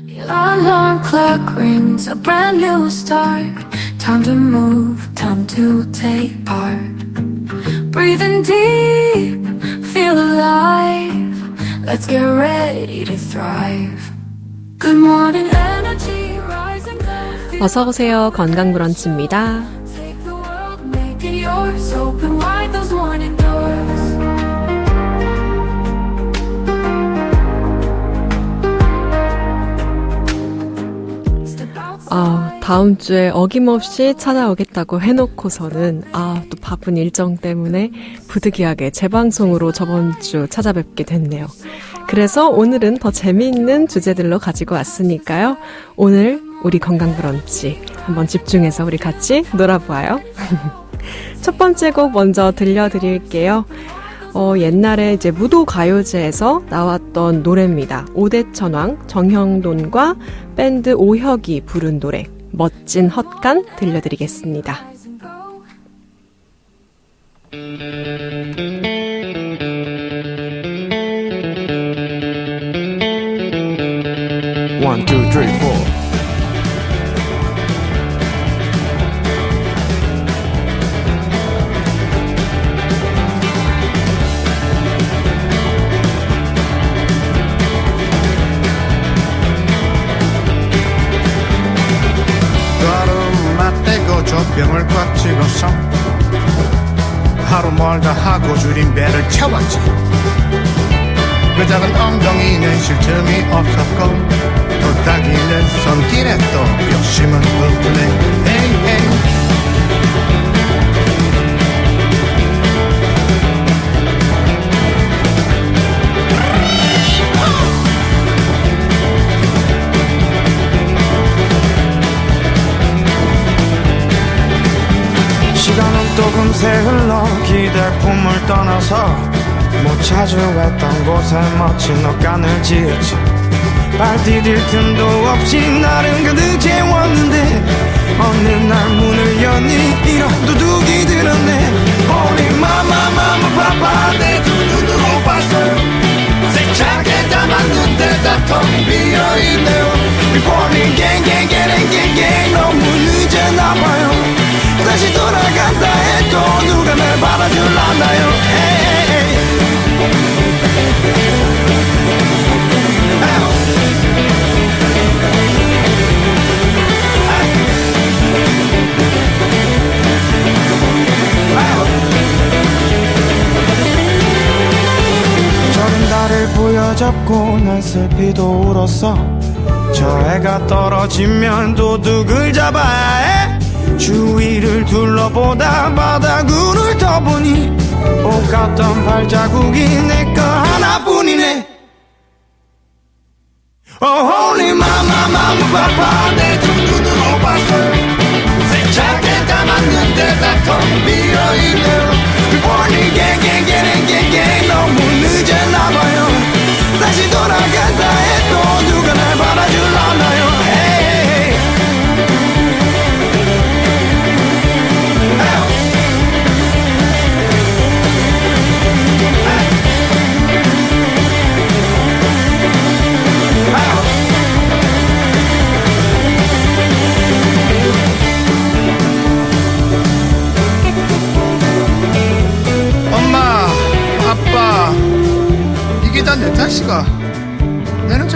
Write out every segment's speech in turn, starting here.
Your alarm clock rings, a brand new start. Time to move, time to take part. Breathing deep, feel alive. Let's get ready to thrive. Good morning energy, rising up. 어서 오세요. 건강 브런치입니다. Take the world, make it yours. Open wide those morning doors. 다음 주에 어김없이 찾아오겠다고 해놓고서는 또 바쁜 일정 때문에 부득이하게 재방송으로 저번 주 찾아뵙게 됐네요. 그래서 오늘은 더 재미있는 주제들로 가지고 왔으니까요. 오늘 우리 건강 브런치 한번 집중해서 우리 같이 놀아보아요. 첫 번째 곡 먼저 들려드릴게요. 옛날에 이제 무도가요제에서 나왔던 노래입니다. 오대천왕 정형돈과 밴드 오혁이 부른 노래 멋진 헛간 들려드리겠습니다. One, two, three, four. 병을 꽉 집어서 하루 멀다 하고 줄인 배를 채웠지. 그 작은 엉덩이는 쉴 틈이 없었고 도닥이는 손길에 또 욕심은 흩으네. 에이 에이. 시간은 또 금세 흘러 기댈 품을 떠나서 못 찾아왔던 곳에 멋진 헛간을 지었지. 발 디딜 틈도 없이 나를 가득 채웠는데 어느 날 문을 여니 이런 도둑이 들었네. Holy mama mama papa 내 두 눈으로 봤어요. 세차게 담았는데 다 텅 비어있네요. Reporting gang gang gang gang gang 너무 늦었나봐요. 다시 돌아간다 해도 누가 날 받아줄라나요. 저린 달을 부여잡고 난 슬피도 울었어. 저 해가 떨어지면 도둑을 잡아야 해. 주위를 둘러보다 바닥을 떠보니 못 갔던 발자국이 내 거 하나뿐이네. Oh holy mama mama papa 내 두 눈으로 봤어요. 세차게 담았는데 다 텅 비어있네요. Reporting gang gang gang gang gang 너무 늦었나봐요. 다시 돌아간다 해도 누가 날 받아줄라나요. Hey. 엄마, 아빠, 이게 다 내 탓이가. 내는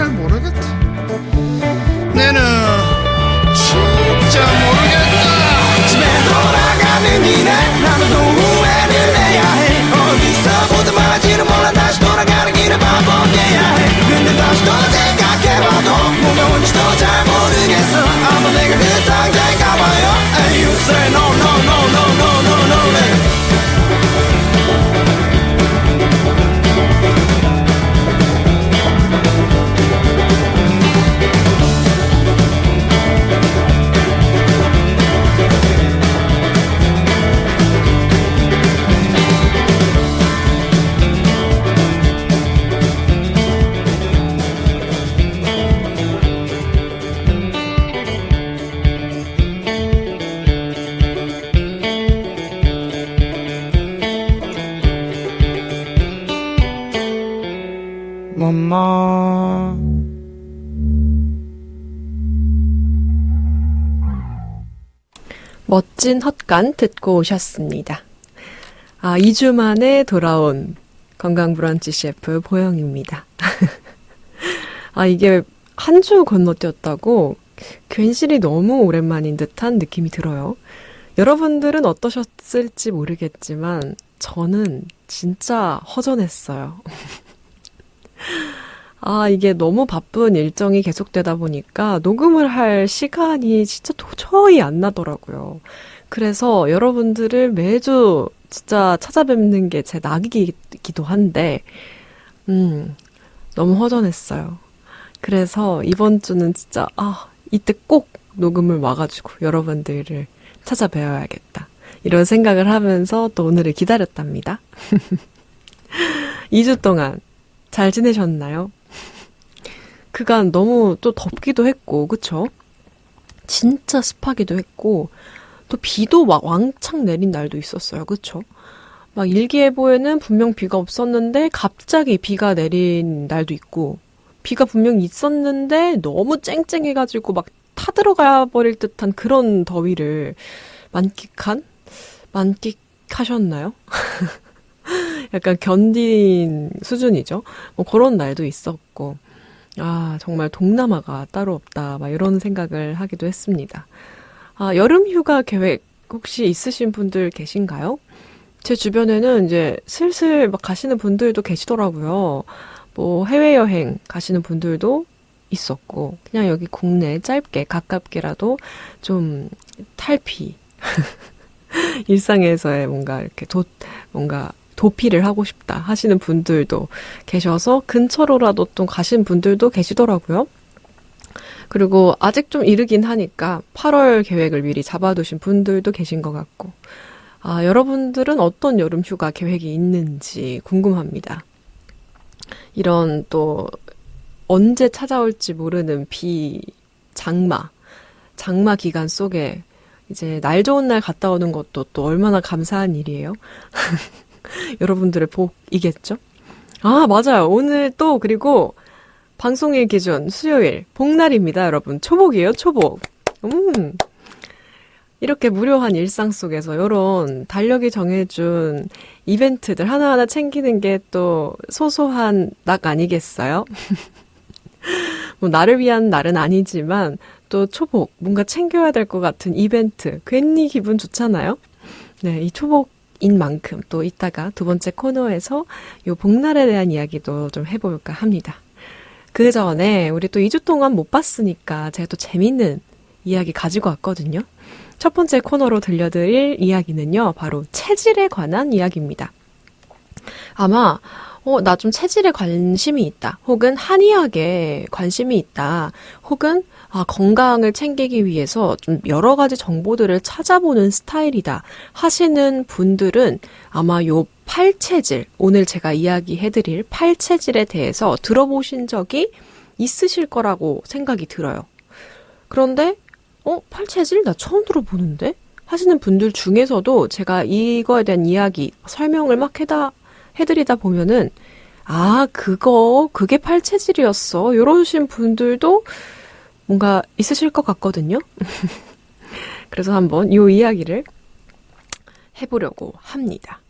멋진 헛간 듣고 오셨습니다. 2주 만에 돌아온 건강브런치 셰프 보영입니다. 이게 한 주 건너뛰었다고 괜시리 너무 오랜만인 듯한 느낌이 들어요. 여러분들은 어떠셨을지 모르겠지만 저는 진짜 허전했어요. 이게 너무 바쁜 일정이 계속되다 보니까 녹음을 할 시간이 진짜 도저히 안 나더라고요. 그래서 여러분들을 매주 진짜 찾아뵙는 게 제 낙이기도 한데, 너무 허전했어요. 그래서 이번 주는 진짜, 이때 꼭 녹음을 와가지고 여러분들을 찾아뵈어야겠다. 이런 생각을 하면서 또 오늘을 기다렸답니다. 2주 동안 잘 지내셨나요? 그간 너무 또 덥기도 했고, 그쵸? 진짜 습하기도 했고, 또 비도 막 왕창 내린 날도 있었어요. 그쵸? 막 일기예보에는 분명 비가 없었는데 갑자기 비가 내린 날도 있고, 비가 분명 있었는데 너무 쨍쨍해가지고 막 타들어가 버릴 듯한 그런 더위를 만끽하셨나요? 약간 견딘 수준이죠. 뭐 그런 날도 있었고, 정말 동남아가 따로 없다, 막 이런 생각을 하기도 했습니다. 여름 휴가 계획 혹시 있으신 분들 계신가요? 제 주변에는 이제 슬슬 막 가시는 분들도 계시더라고요. 뭐 해외여행 가시는 분들도 있었고, 그냥 여기 국내 짧게 가깝게라도 좀 탈피 일상에서의 뭔가 이렇게 도피를 하고 싶다 하시는 분들도 계셔서 근처로라도 좀 가신 분들도 계시더라고요. 그리고 아직 좀 이르긴 하니까 8월 계획을 미리 잡아두신 분들도 계신 것 같고, 여러분들은 어떤 여름 휴가 계획이 있는지 궁금합니다. 이런 또 언제 찾아올지 모르는 장마 기간 속에 이제 날 좋은 날 갔다 오는 것도 또 얼마나 감사한 일이에요. 여러분들의 복이겠죠? 맞아요. 오늘 또 그리고 방송일 기준 수요일 복날입니다, 여러분. 초복이에요, 초복. 이렇게 무료한 일상 속에서 이런 달력이 정해준 이벤트들 하나하나 챙기는 게 또 소소한 낙 아니겠어요? 뭐 나를 위한 날은 아니지만 또 초복, 뭔가 챙겨야 될 것 같은 이벤트, 괜히 기분 좋잖아요? 네, 이 초복인 만큼 또 이따가 두 번째 코너에서 요 복날에 대한 이야기도 좀 해볼까 합니다. 그 전에 우리 또 2주 동안 못 봤으니까 제가 또 재밌는 이야기 가지고 왔거든요. 첫 번째 코너로 들려드릴 이야기는요, 바로 체질에 관한 이야기입니다. 아마 나 좀 체질에 관심이 있다, 혹은 한의학에 관심이 있다, 혹은 건강을 챙기기 위해서 좀 여러 가지 정보들을 찾아보는 스타일이다 하시는 분들은 아마 요 팔체질, 오늘 제가 이야기해드릴 팔체질에 대해서 들어보신 적이 있으실 거라고 생각이 들어요. 그런데 팔체질? 나 처음 들어보는데? 하시는 분들 중에서도 제가 이거에 대한 이야기, 설명을 막 해드리다 보면은 그게 팔체질이었어, 이러신 분들도 뭔가 있으실 것 같거든요. 그래서 한번 이 이야기를 해보려고 합니다.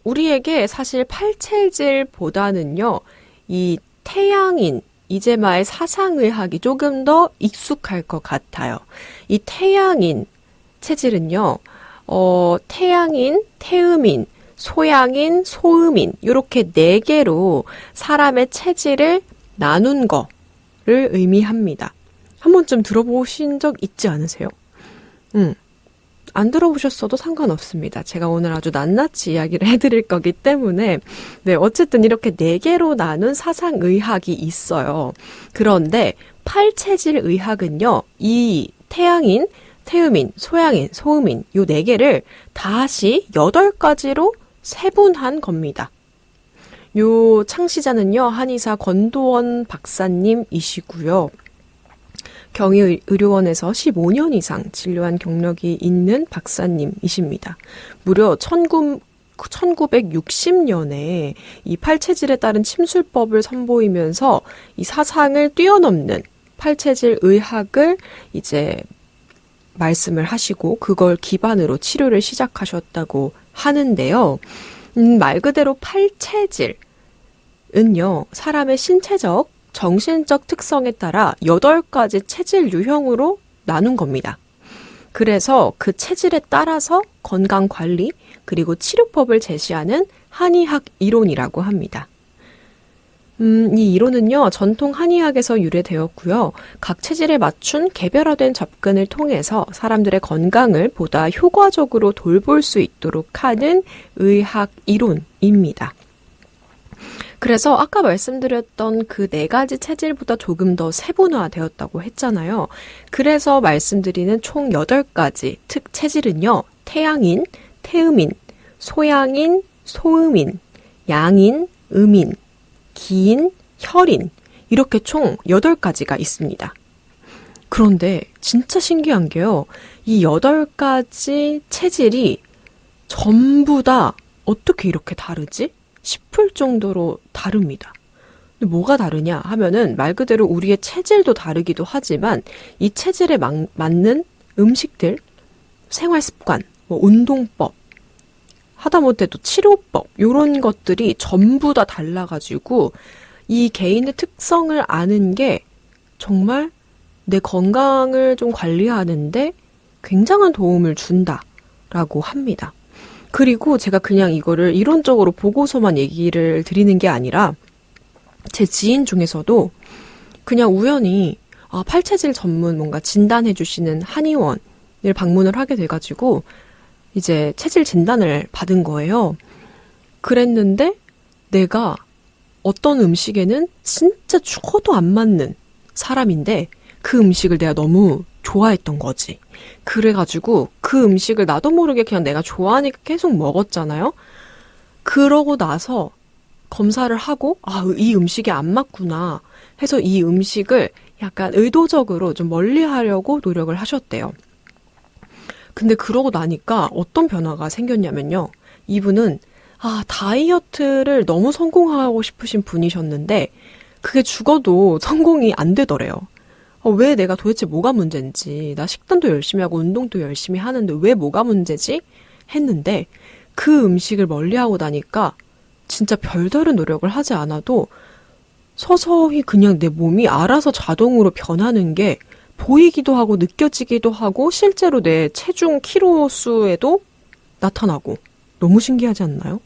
우리에게 사실 팔체질보다는요, 이 태양인, 이재마의 사상의학이 조금 더 익숙할 것 같아요. 이 태양인 체질은요, 태양인, 태음인, 소양인, 소음인, 이렇게 4개로 사람의 체질을 나눈 거를 의미합니다. 한 번쯤 들어보신 적 있지 않으세요? 안 들어보셨어도 상관없습니다. 제가 오늘 아주 낱낱이 이야기를 해드릴 거기 때문에, 어쨌든 이렇게 4개로 나눈 사상의학이 있어요. 그런데 팔체질 의학은요, 이 태양인, 태음인, 소양인, 소음인 요 4개를 다시 8가지로 세분한 겁니다. 요 창시자는요, 한의사 권도원 박사님이시고요. 경희의료원에서 15년 이상 진료한 경력이 있는 박사님이십니다. 무려 1960년에 이 팔체질에 따른 침술법을 선보이면서 이 사상을 뛰어넘는 팔체질 의학을 이제 말씀을 하시고 그걸 기반으로 치료를 시작하셨다고 하는데요. 말 그대로 팔체질은요, 사람의 신체적, 정신적 특성에 따라 8가지 체질 유형으로 나눈 겁니다. 그래서 그 체질에 따라서 건강 관리 그리고 치료법을 제시하는 한의학 이론이라고 합니다. 이 이론은요, 전통 한의학에서 유래되었고요. 각 체질에 맞춘 개별화된 접근을 통해서 사람들의 건강을 보다 효과적으로 돌볼 수 있도록 하는 의학 이론입니다. 그래서 아까 말씀드렸던 그 4가지 체질보다 조금 더 세분화되었다고 했잖아요. 그래서 말씀드리는 총 8가지 특 체질은요, 태양인, 태음인, 소양인, 소음인, 양인, 음인, 기인, 혈인, 이렇게 총 8가지가 있습니다. 그런데 진짜 신기한 게요, 이 8가지 체질이 전부 다 어떻게 이렇게 다르지? 싶을 정도로 다릅니다. 근데 뭐가 다르냐 하면은 말 그대로 우리의 체질도 다르기도 하지만 이 체질에 맞는 음식들, 생활습관, 운동법, 하다못해 또 치료법, 이런 것들이 전부 다 달라가지고 이 개인의 특성을 아는 게 정말 내 건강을 좀 관리하는데 굉장한 도움을 준다라고 합니다. 그리고 제가 그냥 이거를 이론적으로 보고서만 얘기를 드리는 게 아니라 제 지인 중에서도 그냥 우연히 팔체질 전문 뭔가 진단해 주시는 한의원을 방문을 하게 돼가지고 이제 체질 진단을 받은 거예요. 그랬는데 내가 어떤 음식에는 진짜 죽어도 안 맞는 사람인데 그 음식을 내가 너무 좋아했던 거지. 그래가지고 그 음식을 나도 모르게 그냥 내가 좋아하니까 계속 먹었잖아요. 그러고 나서 검사를 하고 이 음식이 안 맞구나 해서 이 음식을 약간 의도적으로 좀 멀리 하려고 노력을 하셨대요. 근데 그러고 나니까 어떤 변화가 생겼냐면요. 이분은 다이어트를 너무 성공하고 싶으신 분이셨는데 그게 죽어도 성공이 안 되더래요. 왜 내가 도대체 뭐가 문제인지, 나 식단도 열심히 하고 운동도 열심히 하는데 왜 뭐가 문제지? 했는데 그 음식을 멀리하고 나니까 진짜 별다른 노력을 하지 않아도 서서히 그냥 내 몸이 알아서 자동으로 변하는 게 보이기도 하고 느껴지기도 하고 실제로 내 체중 키로 수에도 나타나고 너무 신기하지 않나요?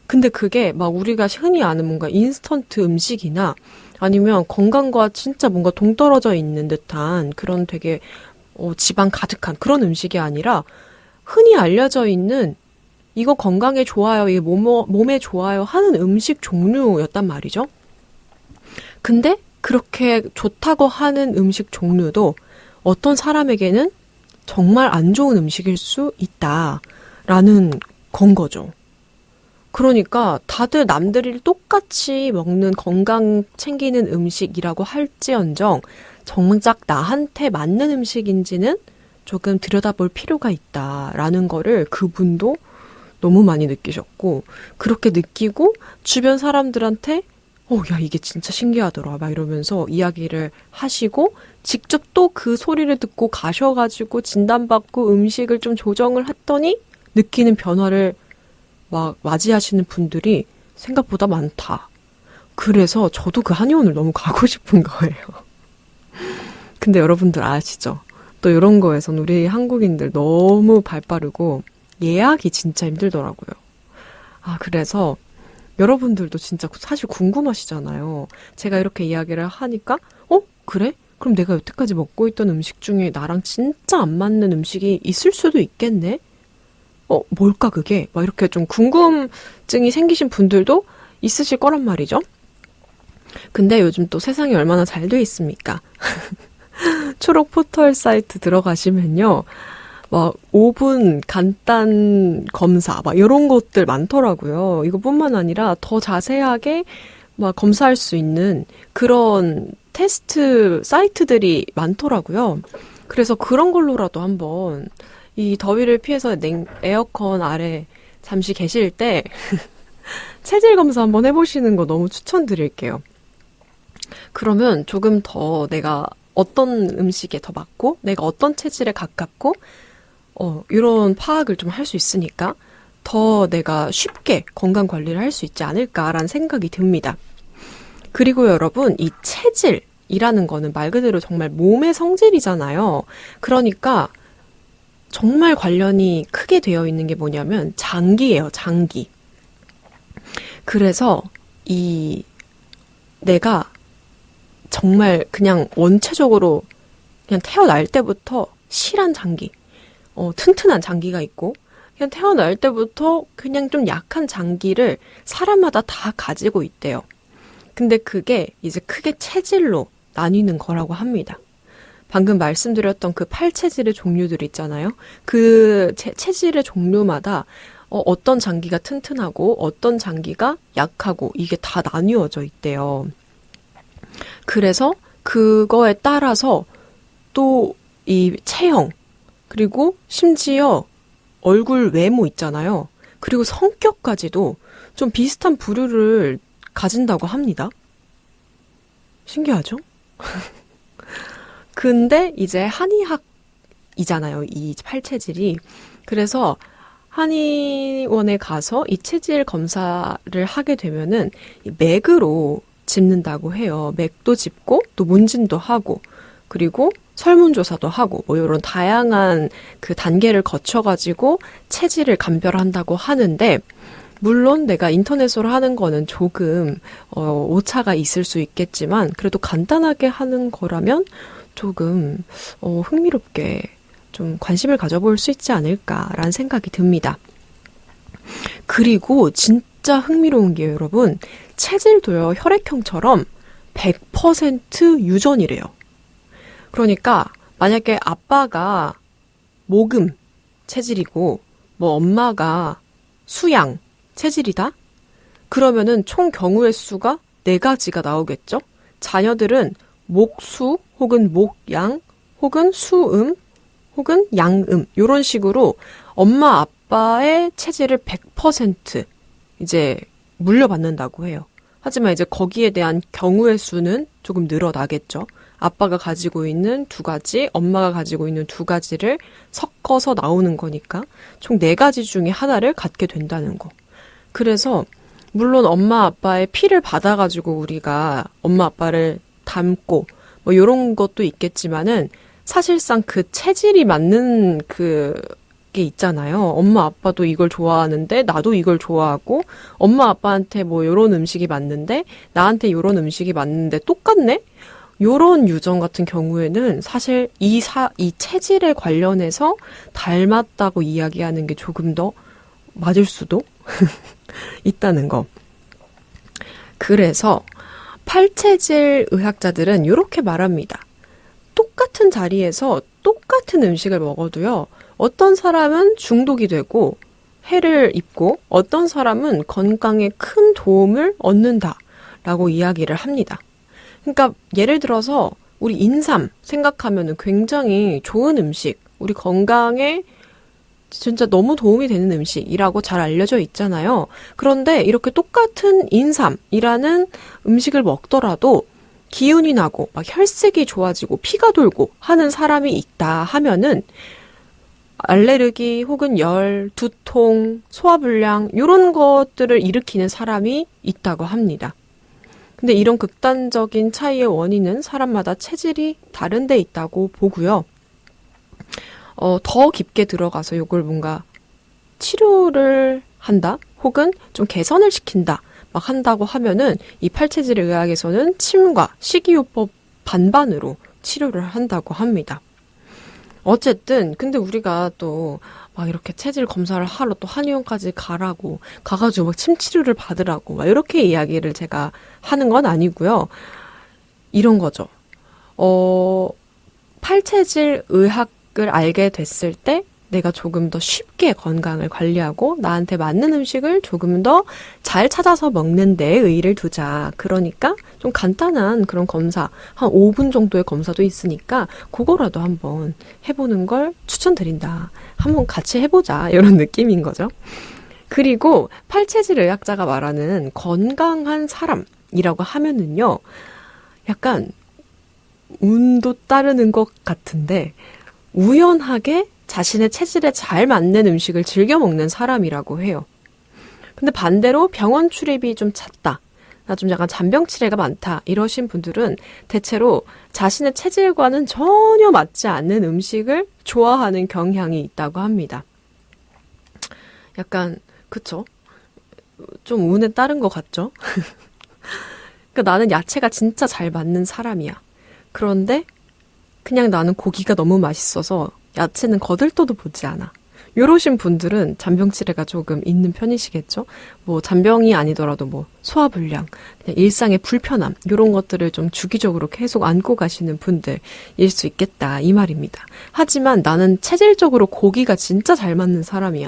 근데 그게 막 우리가 흔히 아는 뭔가 인스턴트 음식이나 아니면 건강과 진짜 뭔가 동떨어져 있는 듯한 그런 되게 지방 가득한 그런 음식이 아니라 흔히 알려져 있는 이거 건강에 좋아요, 이게 몸에 좋아요 하는 음식 종류였단 말이죠. 근데 그렇게 좋다고 하는 음식 종류도 어떤 사람에게는 정말 안 좋은 음식일 수 있다라는 건 거죠. 그러니까 다들 남들이 똑같이 먹는 건강 챙기는 음식이라고 할지언정 정작 나한테 맞는 음식인지는 조금 들여다볼 필요가 있다라는 거를 그분도 너무 많이 느끼셨고, 그렇게 느끼고 주변 사람들한테 야, 이게 진짜 신기하더라 막 이러면서 이야기를 하시고 직접 또 그 소리를 듣고 가셔가지고 진단받고 음식을 좀 조정을 했더니 느끼는 변화를 막 맞이하시는 분들이 생각보다 많다. 그래서 저도 그 한의원을 너무 가고 싶은 거예요. 근데 여러분들 아시죠? 또 이런 거에선 우리 한국인들 너무 발 빠르고 예약이 진짜 힘들더라고요. 그래서 여러분들도 진짜 사실 궁금하시잖아요. 제가 이렇게 이야기를 하니까 그래? 그럼 내가 여태까지 먹고 있던 음식 중에 나랑 진짜 안 맞는 음식이 있을 수도 있겠네? 뭘까 그게? 막 이렇게 좀 궁금증이 생기신 분들도 있으실 거란 말이죠. 근데 요즘 또 세상이 얼마나 잘 돼 있습니까? 초록 포털 사이트 들어가시면요. 막 5분 간단 검사 막 이런 것들 많더라고요. 이것뿐만 아니라 더 자세하게 막 검사할 수 있는 그런 테스트 사이트들이 많더라고요. 그래서 그런 걸로라도 한번 이 더위를 피해서 에어컨 아래 잠시 계실 때 체질 검사 한번 해보시는 거 너무 추천드릴게요. 그러면 조금 더 내가 어떤 음식에 더 맞고 내가 어떤 체질에 가깝고 이런 파악을 좀 할 수 있으니까 더 내가 쉽게 건강 관리를 할 수 있지 않을까라는 생각이 듭니다. 그리고 여러분, 이 체질이라는 거는 말 그대로 정말 몸의 성질이잖아요. 그러니까 정말 관련이 크게 되어 있는 게 뭐냐면 장기예요, 장기. 그래서 내가 정말 그냥 원체적으로 그냥 태어날 때부터 실한 장기, 튼튼한 장기가 있고, 그냥 태어날 때부터 그냥 좀 약한 장기를 사람마다 다 가지고 있대요. 근데 그게 이제 크게 체질로 나뉘는 거라고 합니다. 방금 말씀드렸던 그 8체질의 종류들 있잖아요. 그 체질의 종류마다 어떤 장기가 튼튼하고 어떤 장기가 약하고 이게 다 나뉘어져 있대요. 그래서 그거에 따라서 또 이 체형, 그리고 심지어 얼굴 외모 있잖아요. 그리고 성격까지도 좀 비슷한 부류를 가진다고 합니다. 신기하죠? 근데 이제 한의학이잖아요, 이 8체질이. 그래서 한의원에 가서 이 체질 검사를 하게 되면은 맥으로 짚는다고 해요. 맥도 짚고 또 문진도 하고 그리고 설문조사도 하고 뭐 이런 다양한 그 단계를 거쳐가지고 체질을 감별한다고 하는데, 물론 내가 인터넷으로 하는 거는 조금 오차가 있을 수 있겠지만 그래도 간단하게 하는 거라면 조금 흥미롭게 좀 관심을 가져볼 수 있지 않을까라는 생각이 듭니다. 그리고 진짜 흥미로운 게 여러분, 체질도요 혈액형처럼 100% 유전이래요. 그러니까 만약에 아빠가 모금 체질이고 뭐 엄마가 수양 체질이다? 그러면은 총 경우의 수가 4가지가 나오겠죠? 자녀들은 목수 혹은 목양 혹은 수음 혹은 양음 이런 식으로 엄마 아빠의 체질을 100% 이제 물려받는다고 해요. 하지만 이제 거기에 대한 경우의 수는 조금 늘어나겠죠. 아빠가 가지고 있는 2가지, 엄마가 가지고 있는 2가지를 섞어서 나오는 거니까 총 4가지 중에 하나를 갖게 된다는 거. 그래서 물론 엄마 아빠의 피를 받아가지고 우리가 엄마 아빠를 닮고 뭐 이런 것도 있겠지만은 사실상 그 체질이 맞는 그게 있잖아요. 엄마 아빠도 이걸 좋아하는데 나도 이걸 좋아하고, 엄마 아빠한테 뭐 이런 음식이 맞는데 나한테 이런 음식이 맞는데 똑같네? 요런 유전 같은 경우에는 사실 이 체질에 관련해서 닮았다고 이야기하는 게 조금 더 맞을 수도 있다는 거. 그래서 8체질 의학자들은 이렇게 말합니다. 똑같은 자리에서 똑같은 음식을 먹어도요, 어떤 사람은 중독이 되고 해를 입고 어떤 사람은 건강에 큰 도움을 얻는다라고 이야기를 합니다. 그러니까 예를 들어서 우리 인삼 생각하면은 굉장히 좋은 음식, 우리 건강에 진짜 너무 도움이 되는 음식이라고 잘 알려져 있잖아요. 그런데 이렇게 똑같은 인삼이라는 음식을 먹더라도 기운이 나고 막 혈색이 좋아지고 피가 돌고 하는 사람이 있다 하면은 알레르기 혹은 열, 두통, 소화불량 이런 것들을 일으키는 사람이 있다고 합니다. 근데 이런 극단적인 차이의 원인은 사람마다 체질이 다른 데 있다고 보고요. 더 깊게 들어가서 이걸 뭔가 치료를 한다 혹은 좀 개선을 시킨다 막 한다고 하면은 이 8체질 의학에서는 침과 식이요법 반반으로 치료를 한다고 합니다. 어쨌든 근데 우리가 또 막 이렇게 체질 검사를 하러 또 한의원까지 가가지고 막 침 치료를 받으라고 막 이렇게 이야기를 제가 하는 건 아니고요. 이런 거죠. 8체질 의학을 알게 됐을 때 내가 조금 더 쉽게 건강을 관리하고 나한테 맞는 음식을 조금 더 잘 찾아서 먹는 데 의의를 두자. 그러니까 좀 간단한 그런 검사, 한 5분 정도의 검사도 있으니까 그거라도 한번 해보는 걸 추천드린다. 한번 같이 해보자. 이런 느낌인 거죠. 그리고 8체질 의학자가 말하는 건강한 사람이라고 하면은요, 약간 운도 따르는 것 같은데 우연하게 자신의 체질에 잘 맞는 음식을 즐겨 먹는 사람이라고 해요. 근데 반대로 병원 출입이 좀 잦다. 나 좀 약간 잔병치레가 많다. 이러신 분들은 대체로 자신의 체질과는 전혀 맞지 않는 음식을 좋아하는 경향이 있다고 합니다. 약간 그쵸? 좀 운에 따른 것 같죠? 그러니까 나는 야채가 진짜 잘 맞는 사람이야. 그런데 그냥 나는 고기가 너무 맛있어서 야채는 거들떠도 보지 않아. 요러신 분들은 잔병치레가 조금 있는 편이시겠죠? 뭐 잔병이 아니더라도 뭐 소화불량, 그냥 일상의 불편함 요런 것들을 좀 주기적으로 계속 안고 가시는 분들일 수 있겠다 이 말입니다. 하지만 나는 체질적으로 고기가 진짜 잘 맞는 사람이야.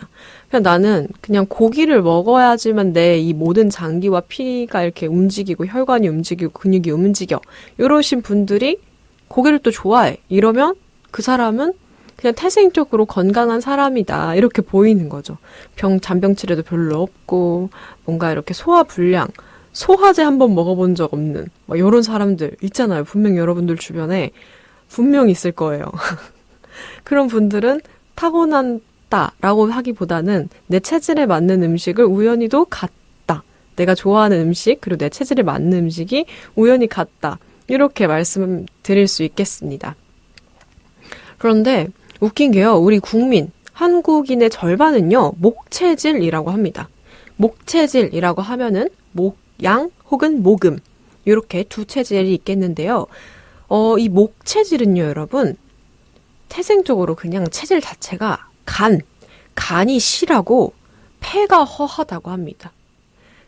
그냥 나는 그냥 고기를 먹어야지만 내 이 모든 장기와 피가 이렇게 움직이고 혈관이 움직이고 근육이 움직여. 요러신 분들이 고기를 또 좋아해. 이러면 그 사람은 그냥 태생적으로 건강한 사람이다. 이렇게 보이는 거죠. 잔병치레도 별로 없고, 뭔가 이렇게 소화불량, 소화제 한번 먹어본 적 없는, 막 이런 사람들 있잖아요. 분명 여러분들 주변에 분명 있을 거예요. 그런 분들은 타고난다라고 하기보다는 내 체질에 맞는 음식을 우연히도 같다. 내가 좋아하는 음식, 그리고 내 체질에 맞는 음식이 우연히 같다. 이렇게 말씀드릴 수 있겠습니다. 그런데 웃긴 게요. 우리 국민, 한국인의 절반은요. 목체질이라고 합니다. 목체질이라고 하면은 목양 혹은 목음 이렇게 두 체질이 있겠는데요. 이 목체질은요. 여러분 태생적으로 그냥 체질 자체가 간이 실하고 폐가 허하다고 합니다.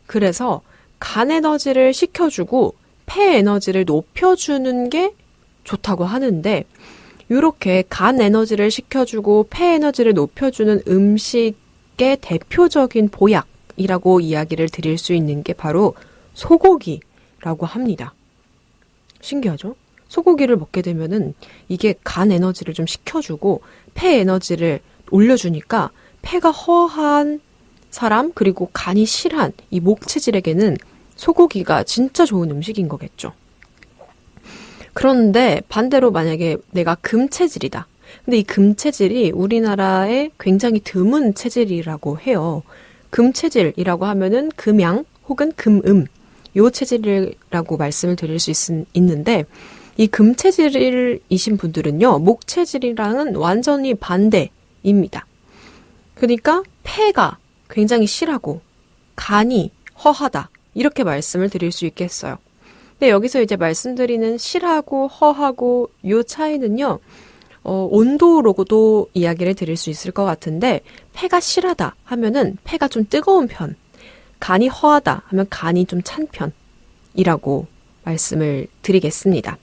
그래서 간 에너지를 식혀주고 폐 에너지를 높여주는 게 좋다고 하는데 이렇게 간 에너지를 식혀주고 폐 에너지를 높여주는 음식의 대표적인 보약이라고 이야기를 드릴 수 있는 게 바로 소고기라고 합니다. 신기하죠? 소고기를 먹게 되면은 이게 간 에너지를 좀 식혀주고 폐 에너지를 올려주니까 폐가 허한 사람 그리고 간이 실한 이 목체질에게는 소고기가 진짜 좋은 음식인 거겠죠. 그런데 반대로 만약에 내가 금체질이다. 근데 이 금체질이 우리나라에 굉장히 드문 체질이라고 해요. 금체질이라고 하면은 금양 혹은 금음 요 체질이라고 말씀을 드릴 수 있는데 이 금체질이신 분들은요. 목체질이랑은 완전히 반대입니다. 그러니까 폐가 굉장히 실하고 간이 허하다. 이렇게 말씀을 드릴 수 있겠어요. 근데 여기서 이제 말씀드리는 실하고 허하고 요 차이는요. 온도로도 이야기를 드릴 수 있을 것 같은데 폐가 실하다 하면은 폐가 좀 뜨거운 편, 간이 허하다 하면 간이 좀 찬 편이라고 말씀을 드리겠습니다.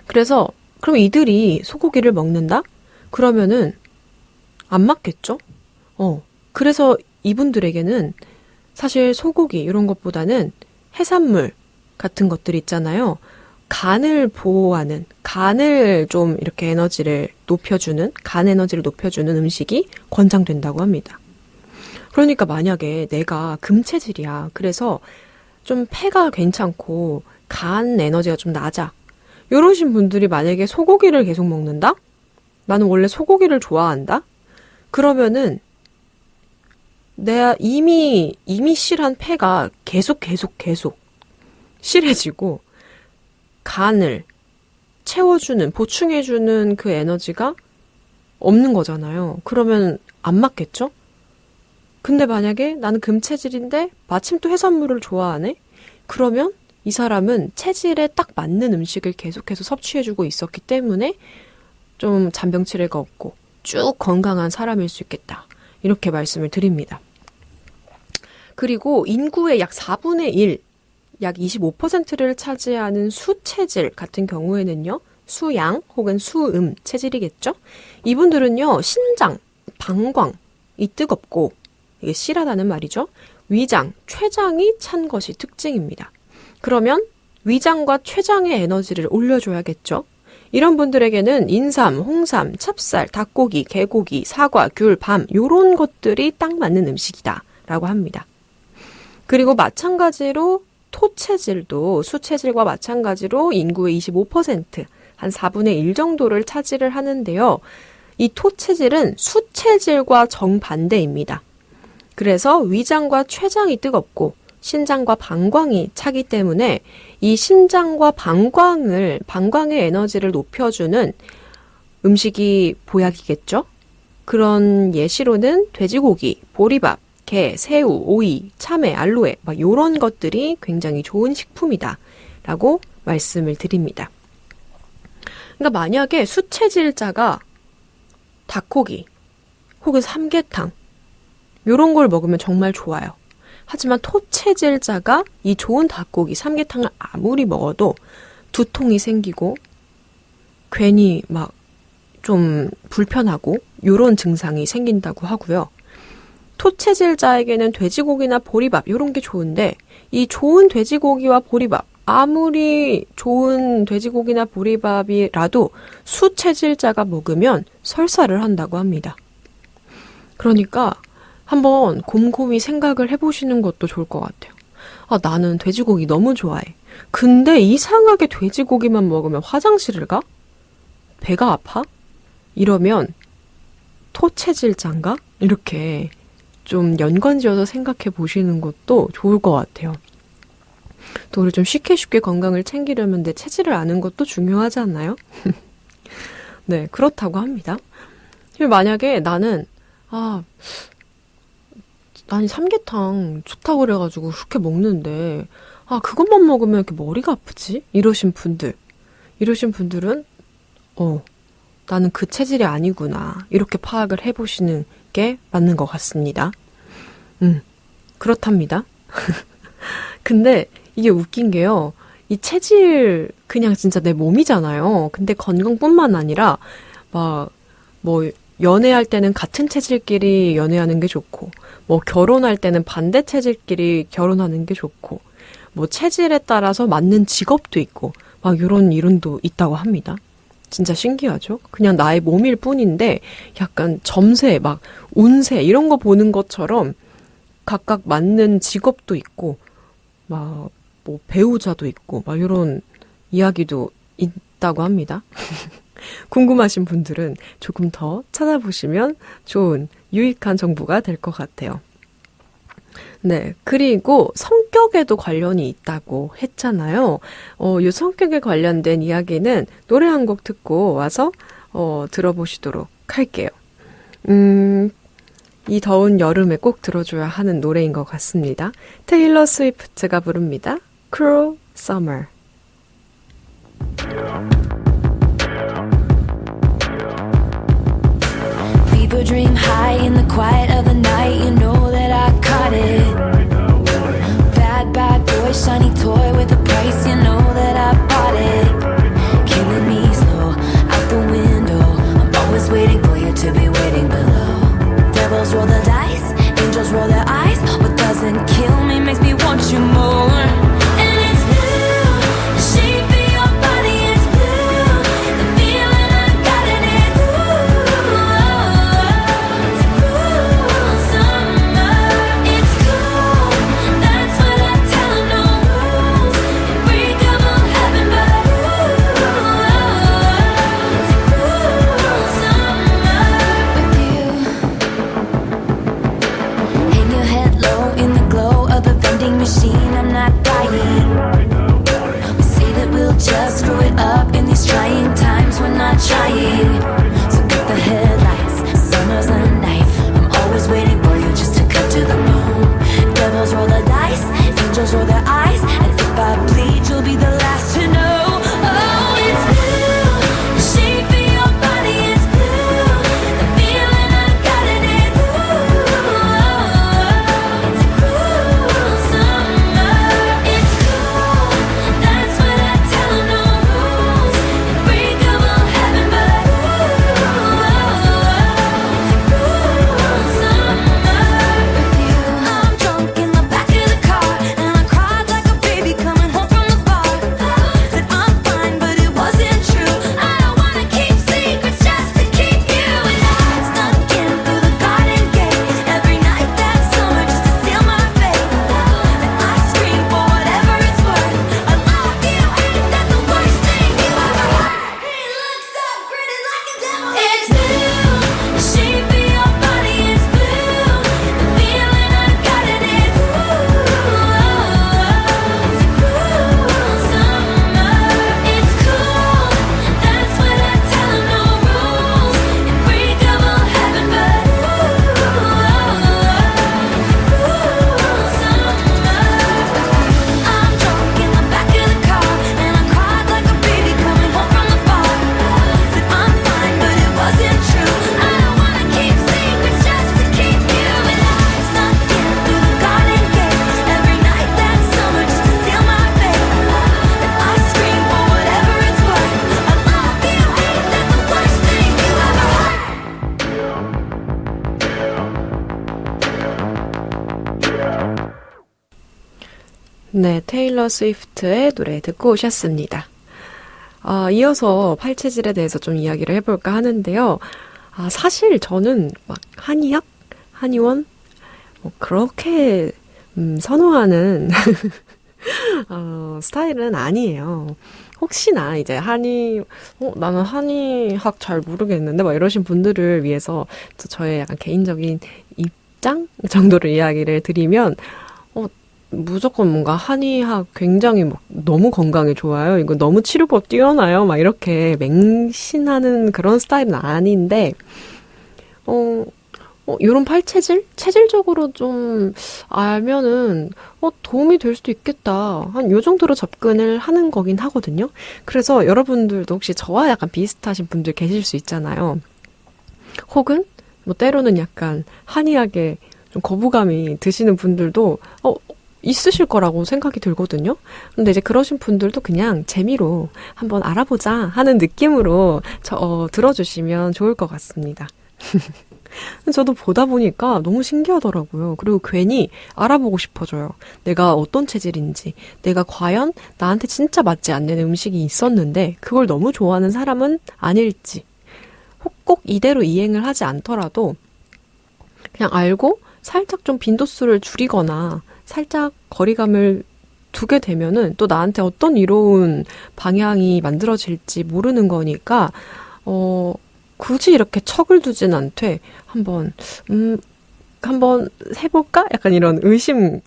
그래서 그럼 이들이 소고기를 먹는다? 그러면은 안 맞겠죠? 그래서 이분들에게는 사실 소고기 이런 것보다는 해산물 같은 것들 있잖아요. 간을 보호하는, 간을 좀 이렇게 에너지를 높여주는, 간 에너지를 높여주는 음식이 권장된다고 합니다. 그러니까 만약에 내가 금체질이야. 그래서 좀 폐가 괜찮고 간 에너지가 좀 낮아. 이러신 분들이 만약에 소고기를 계속 먹는다? 나는 원래 소고기를 좋아한다? 그러면은 내가 이미 실한 폐가 계속 실해지고 간을 채워주는, 보충해주는 그 에너지가 없는 거잖아요. 그러면 안 맞겠죠? 근데 만약에 나는 금체질인데 마침 또 해산물을 좋아하네? 그러면 이 사람은 체질에 딱 맞는 음식을 계속해서 섭취해주고 있었기 때문에 좀 잔병치레가 없고 쭉 건강한 사람일 수 있겠다. 이렇게 말씀을 드립니다. 그리고 인구의 약 4분의 1, 약 25%를 차지하는 수체질 같은 경우에는요. 수양 혹은 수음 체질이겠죠. 이분들은요. 신장, 방광이 뜨겁고 이게 실하다는 말이죠. 위장, 췌장이 찬 것이 특징입니다. 그러면 위장과 췌장의 에너지를 올려줘야겠죠. 이런 분들에게는 인삼, 홍삼, 찹쌀, 닭고기, 개고기, 사과, 귤, 밤 이런 것들이 딱 맞는 음식이다 라고 합니다. 그리고 마찬가지로 토체질도 수체질과 마찬가지로 인구의 25%, 한 4분의 1 정도를 차지를 하는데요. 이 토체질은 수체질과 정반대입니다. 그래서 위장과 췌장이 뜨겁고 신장과 방광이 차기 때문에 이 신장과 방광의 에너지를 높여주는 음식이 보약이겠죠? 그런 예시로는 돼지고기, 보리밥, 게, 새우, 오이, 참외, 알로에 막 이런 것들이 굉장히 좋은 식품이다 라고 말씀을 드립니다. 그러니까 만약에 수체질자가 닭고기 혹은 삼계탕 이런 걸 먹으면 정말 좋아요. 하지만 토체질자가 이 좋은 닭고기, 삼계탕을 아무리 먹어도 두통이 생기고 괜히 막 좀 불편하고 이런 증상이 생긴다고 하고요. 토체질자에게는 돼지고기나 보리밥 이런 게 좋은데 이 좋은 돼지고기와 보리밥 아무리 좋은 돼지고기나 보리밥이라도 수체질자가 먹으면 설사를 한다고 합니다. 그러니까 한번 곰곰이 생각을 해보시는 것도 좋을 것 같아요. 아, 나는 돼지고기 너무 좋아해. 근데 이상하게 돼지고기만 먹으면 화장실을 가? 배가 아파? 이러면 토체질자인가? 이렇게 좀 연관지어서 생각해 보시는 것도 좋을 것 같아요. 또 우리 좀 쉽게 건강을 챙기려면 내 체질을 아는 것도 중요하지 않나요? 네, 그렇다고 합니다. 만약에 나는 삼계탕 좋다고 그래가지고 그렇게 먹는데 그것만 먹으면 이렇게 머리가 아프지? 이러신 분들은 나는 그 체질이 아니구나 이렇게 파악을 해보시는 게 맞는 것 같습니다. 그렇답니다. 근데 이게 웃긴 게요. 이 체질 그냥 진짜 내 몸이잖아요. 근데 건강뿐만 아니라 연애할 때는 같은 체질끼리 연애하는 게 좋고 결혼할 때는 반대 체질끼리 결혼하는 게 좋고 체질에 따라서 맞는 직업도 있고 이런 이론도 있다고 합니다. 진짜 신기하죠? 그냥 나의 몸일 뿐인데 약간 점세, 운세 이런 거 보는 것처럼 각각 맞는 직업도 있고 배우자도 있고 이런 이야기도 있다고 합니다. 궁금하신 분들은 조금 더 찾아보시면 좋은 유익한 정보가 될 것 같아요. 네, 그리고 성격에도 관련이 있다고 했잖아요. 이 성격에 관련된 이야기는 노래 한 곡 듣고 와서 들어보시도록 할게요. 이 더운 여름에 꼭 들어줘야 하는 노래인 것 같습니다. 테일러 스위프트가 부릅니다. Cruel Summer. Fever dream high in the quiet of the night. You know that I caught it. Bad boy, shiny toy with a price. You know that I bought it. Killing me slow, out the window. I'm always waiting for you to be waiting below. Devils roll the dice, angels roll their eyes. What doesn't kill me makes me want you more. And it's blue, the shape of your body is blue. The feeling I got in it's it's cruel summer. It's cool, that's what I tell 'em, no rules. Unbreakable heaven, but it's cruel summer with you. Hang your head low in the glow of the vending machine. I'm not dying. We say that we'll just screw it up in these trying times. We're not trying. So cut the headlights. Summer's a knife. I'm always waiting for you just to cut to the bone. Devils roll the dice. Angels roll their eyes. And if I bleed, you'll be the last to know. Oh, it's blue. The shape of your body is blue. The feeling I got in it's it's cruel summer. It's cool, that's what I tell 'em, no rules. Unbreakable heaven, but 네, 테일러 스위프트의 노래 듣고 오셨습니다. 이어서 팔체질에 대해서 좀 이야기를 해볼까 하는데요. 사실 저는 막 한의학, 한의원 그렇게 선호하는 스타일은 아니에요. 혹시나 이제 나는 한의학 잘 모르겠는데 막 이러신 분들을 위해서 저의 약간 개인적인 입장 정도로 이야기를 드리면 무조건 뭔가 한의학 굉장히 너무 건강에 좋아요. 이거 너무 치료법 뛰어나요. 막 이렇게 맹신하는 그런 스타일은 아닌데, 요런 팔체질? 체질적으로 좀 알면은, 도움이 될 수도 있겠다. 한 요 정도로 접근을 하는 거긴 하거든요. 그래서 여러분들도 혹시 저와 약간 비슷하신 분들 계실 수 있잖아요. 혹은, 때로는 약간 한의학에 좀 거부감이 드시는 분들도, 있으실 거라고 생각이 들거든요. 근데 이제 그러신 분들도 그냥 재미로 한번 알아보자 하는 느낌으로 들어주시면 좋을 것 같습니다. 저도 보다 보니까 너무 신기하더라고요. 그리고 괜히 알아보고 싶어져요. 내가 어떤 체질인지, 내가 과연 나한테 진짜 맞지 않는 음식이 있었는데 그걸 너무 좋아하는 사람은 아닐지, 꼭 이대로 이행을 하지 않더라도 그냥 알고 살짝 좀 빈도수를 줄이거나 살짝 거리감을 두게 되면은 또 나한테 어떤 이로운 방향이 만들어질지 모르는 거니까, 굳이 이렇게 척을 두진 않되, 한번 해볼까? 약간 이런 의심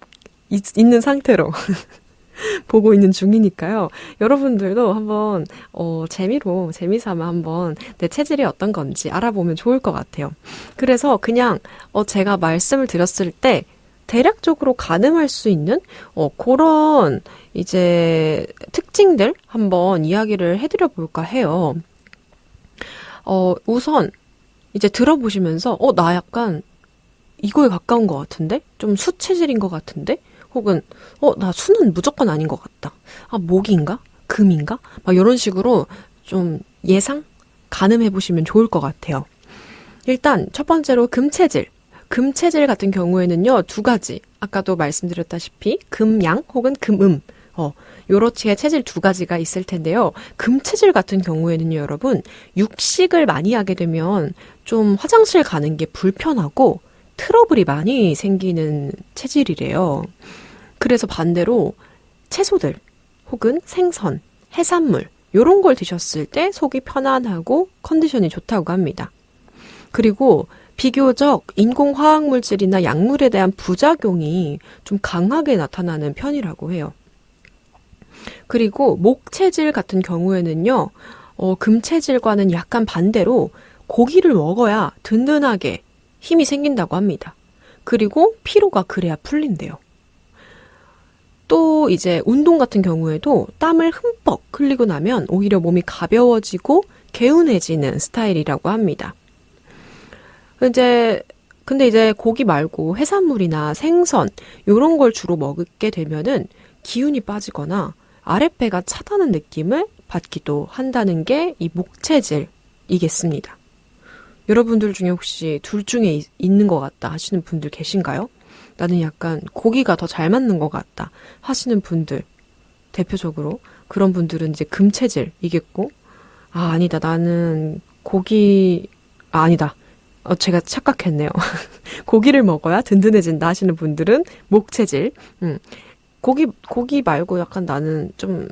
있는 상태로 보고 있는 중이니까요. 여러분들도 한번, 재미삼아 한번 내 체질이 어떤 건지 알아보면 좋을 것 같아요. 그래서 그냥, 제가 말씀을 드렸을 때, 대략적으로 가늠할 수 있는 그런 이제 특징들 한번 이야기를 해드려 볼까 해요. 우선 이제 들어보시면서 나 약간 이거에 가까운 것 같은데? 좀 수체질인 것 같은데? 혹은 나 수는 무조건 아닌 것 같다. 목인가? 금인가? 막 이런 식으로 좀 예상? 가늠해 보시면 좋을 것 같아요. 일단 첫 번째로 금체질. 금체질 같은 경우에는요, 두 가지. 아까도 말씀드렸다시피 금양 혹은 금음. 요렇게 체질 두 가지가 있을 텐데요. 금체질 같은 경우에는요, 여러분, 육식을 많이 하게 되면 좀 화장실 가는 게 불편하고 트러블이 많이 생기는 체질이래요. 그래서 반대로 채소들 혹은 생선, 해산물 요런 걸 드셨을 때 속이 편안하고 컨디션이 좋다고 합니다. 그리고 비교적 인공화학물질이나 약물에 대한 부작용이 좀 강하게 나타나는 편이라고 해요. 그리고 목체질 같은 경우에는요, 금체질과는 약간 반대로 고기를 먹어야 든든하게 힘이 생긴다고 합니다. 그리고 피로가 그래야 풀린대요. 또 이제 운동 같은 경우에도 땀을 흠뻑 흘리고 나면 오히려 몸이 가벼워지고 개운해지는 스타일이라고 합니다. 근데 이제 고기 말고 해산물이나 생선 요런 걸 주로 먹게 되면은 기운이 빠지거나 아랫배가 차다는 느낌을 받기도 한다는 게 이 목체질이겠습니다. 여러분들 중에 혹시 둘 중에 있는 것 같다 하시는 분들 계신가요? 나는 약간 고기가 더 잘 맞는 것 같다 하시는 분들, 대표적으로 그런 분들은 이제 금체질이겠고, 아니다, 나는 아니다. 제가 착각했네요. 고기를 먹어야 든든해진다 하시는 분들은 목체질. 고기 말고 약간 나는 좀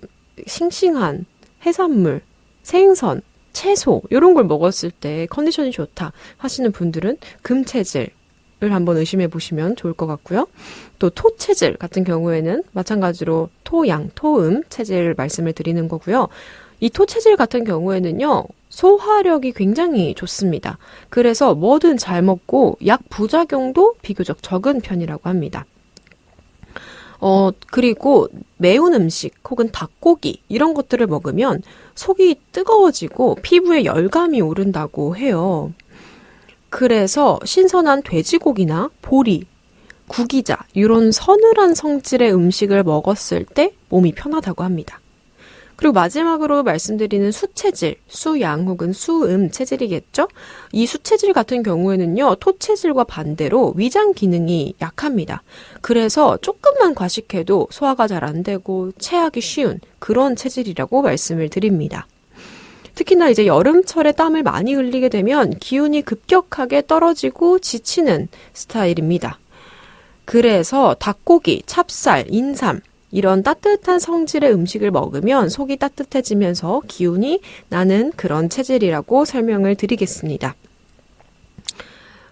싱싱한 해산물, 생선, 채소 이런 걸 먹었을 때 컨디션이 좋다 하시는 분들은 금체질을 한번 의심해 보시면 좋을 것 같고요. 또 토체질 같은 경우에는 마찬가지로 토양, 토음 체질 말씀을 드리는 거고요. 이 토체질 같은 경우에는요, 소화력이 굉장히 좋습니다. 그래서 뭐든 잘 먹고 약 부작용도 비교적 적은 편이라고 합니다. 그리고 매운 음식 혹은 닭고기 이런 것들을 먹으면 속이 뜨거워지고 피부에 열감이 오른다고 해요. 그래서 신선한 돼지고기나 보리, 구기자 이런 서늘한 성질의 음식을 먹었을 때 몸이 편하다고 합니다. 그리고 마지막으로 말씀드리는 수체질, 수양 혹은 수음 체질이겠죠? 이 수체질 같은 경우에는요, 토체질과 반대로 위장 기능이 약합니다. 그래서 조금만 과식해도 소화가 잘 안 되고 체하기 쉬운 그런 체질이라고 말씀을 드립니다. 특히나 이제 여름철에 땀을 많이 흘리게 되면 기운이 급격하게 떨어지고 지치는 스타일입니다. 그래서 닭고기, 찹쌀, 인삼 이런 따뜻한 성질의 음식을 먹으면 속이 따뜻해지면서 기운이 나는 그런 체질이라고 설명을 드리겠습니다.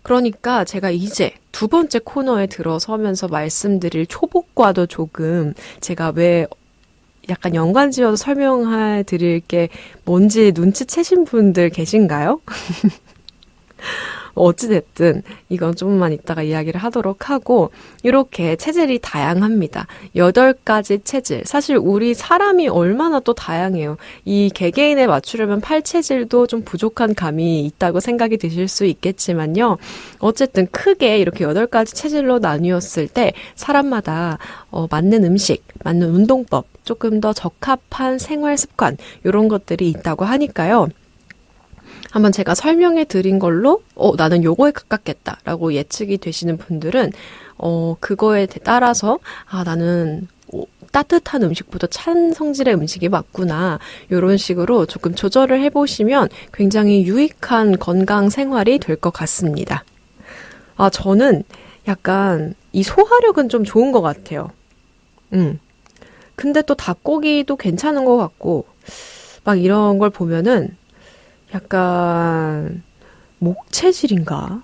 그러니까 제가 이제 두 번째 코너에 들어서면서 말씀드릴 초복과도 조금 제가 왜 약간 연관지어서 설명해 드릴 게 뭔지 눈치채신 분들 계신가요? 어찌됐든 이건 조금만 이따가 이야기를 하도록 하고 이렇게 체질이 다양합니다. 8가지 체질. 사실 우리 사람이 얼마나 또 다양해요. 이 개개인에 맞추려면 8체질도 좀 부족한 감이 있다고 생각이 드실 수 있겠지만요. 어쨌든 크게 이렇게 8가지 체질로 나뉘었을 때 사람마다 맞는 음식, 맞는 운동법, 조금 더 적합한 생활 습관 이런 것들이 있다고 하니까요. 한번 제가 설명해 드린 걸로 나는 요거에 가깝겠다라고 예측이 되시는 분들은 그거에 따라서 나는 따뜻한 음식보다 찬 성질의 음식이 맞구나 이런 식으로 조금 조절을 해보시면 굉장히 유익한 건강 생활이 될 것 같습니다. 저는 약간 이 소화력은 좀 좋은 것 같아요. 근데 또 닭고기도 괜찮은 것 같고 막 이런 걸 보면은 약간 목체질인가?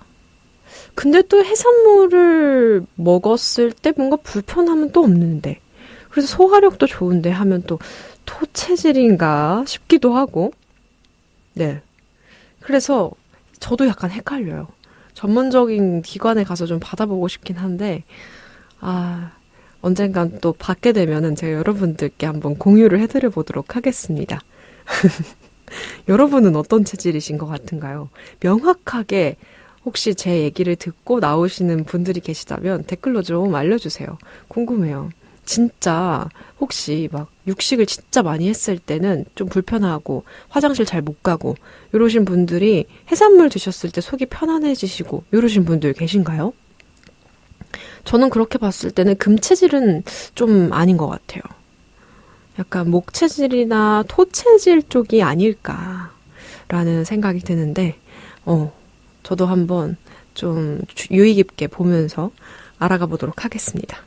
근데 또 해산물을 먹었을 때 뭔가 불편함은 또 없는데 그래서 소화력도 좋은데 하면 또 토체질인가 싶기도 하고 네. 그래서 저도 약간 헷갈려요. 전문적인 기관에 가서 좀 받아보고 싶긴 한데 언젠간 또 받게 되면은 제가 여러분들께 한번 공유를 해드려 보도록 하겠습니다. 여러분은 어떤 체질이신 것 같은가요? 명확하게 혹시 제 얘기를 듣고 나오시는 분들이 계시다면 댓글로 좀 알려주세요. 궁금해요. 진짜 혹시 막 육식을 진짜 많이 했을 때는 좀 불편하고 화장실 잘 못 가고 이러신 분들이 해산물 드셨을 때 속이 편안해지시고 이러신 분들 계신가요? 저는 그렇게 봤을 때는 금체질은 좀 아닌 것 같아요. 약간 목체질이나 토체질 쪽이 아닐까라는 생각이 드는데 저도 한번 좀 유의 깊게 보면서 알아가 보도록 하겠습니다.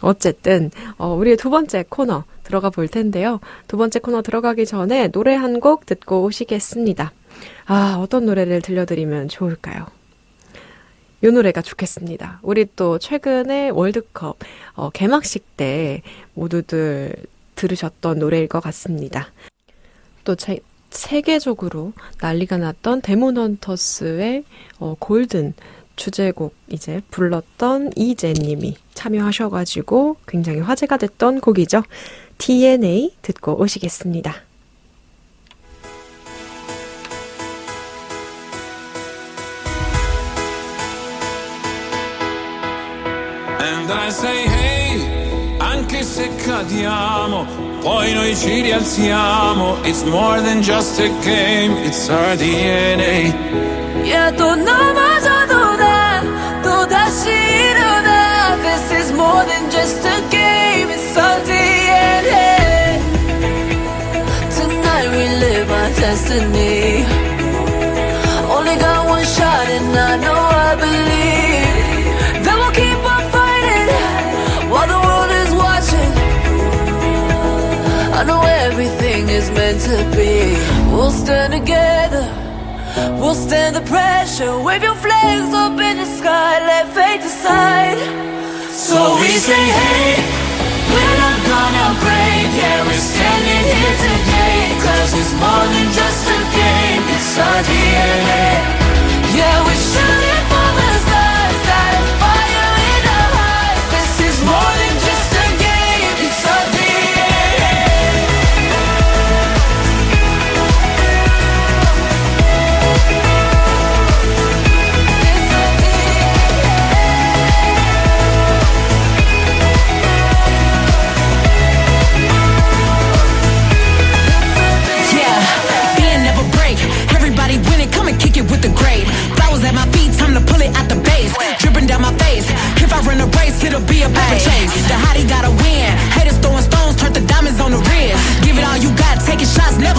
어쨌든 우리의 두 번째 코너 들어가 볼 텐데요. 두 번째 코너 들어가기 전에 노래 한 곡 듣고 오시겠습니다. 어떤 노래를 들려드리면 좋을까요? 이 노래가 좋겠습니다. 우리 또 최근에 월드컵 개막식 때 모두들 들으셨던 노래일 것 같습니다. 또 세계적으로 난리가 났던 데몬헌터스의 골든 주제곡 이제 불렀던 이재님이 참여하셔가지고 굉장히 화제가 됐던 곡이죠. DNA 듣고 오시겠습니다. And I say hey, anche se cadiamo, poi noi ci rialziamo. It's more than just a game, it's our DNA. Yeah, 또 넘어져도 돼, 또 다시 일어나. This is more than just a game, it's our DNA. Tonight we live our destiny. Only got one shot and I know I believe that we'll keep on fighting while the world is watching. I know everything is meant to be. We'll stand together, we'll stand the pressure. Wave your flags up in the sky, let fate decide. So we say hey, we're not gonna break. Yeah, we're standing here today, 'cause it's more than just a game, it's our DNA. Yeah, we're shooting for the stars, got a fire in our hearts. This is more than just a game, it's our DNA. It's our DNA.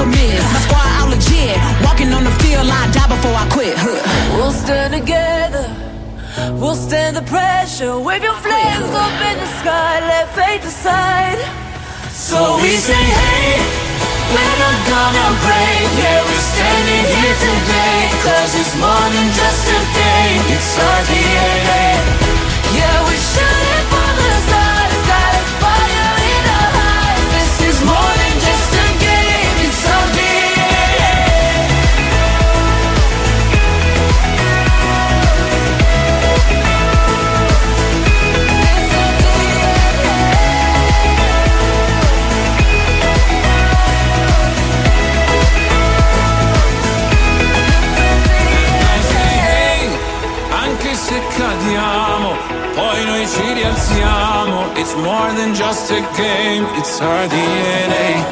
compliments. My squad all legit. Walking on the field, I die before I quit. We'll stand together. We'll stand the pressure. Wave your flags up in the sky. Let fate decide. So we say, hey, we're not gonna break. Yeah, we're standing here today. 'Cause it's more than just a game. It's our DNA. Yeah, we're shooting for the stars. Got a fire in our eyes. This is more than just a game. It's our DNA. Anche se cadiamo, poi noi ci rialziamo. It's more than just a game, it's our DNA.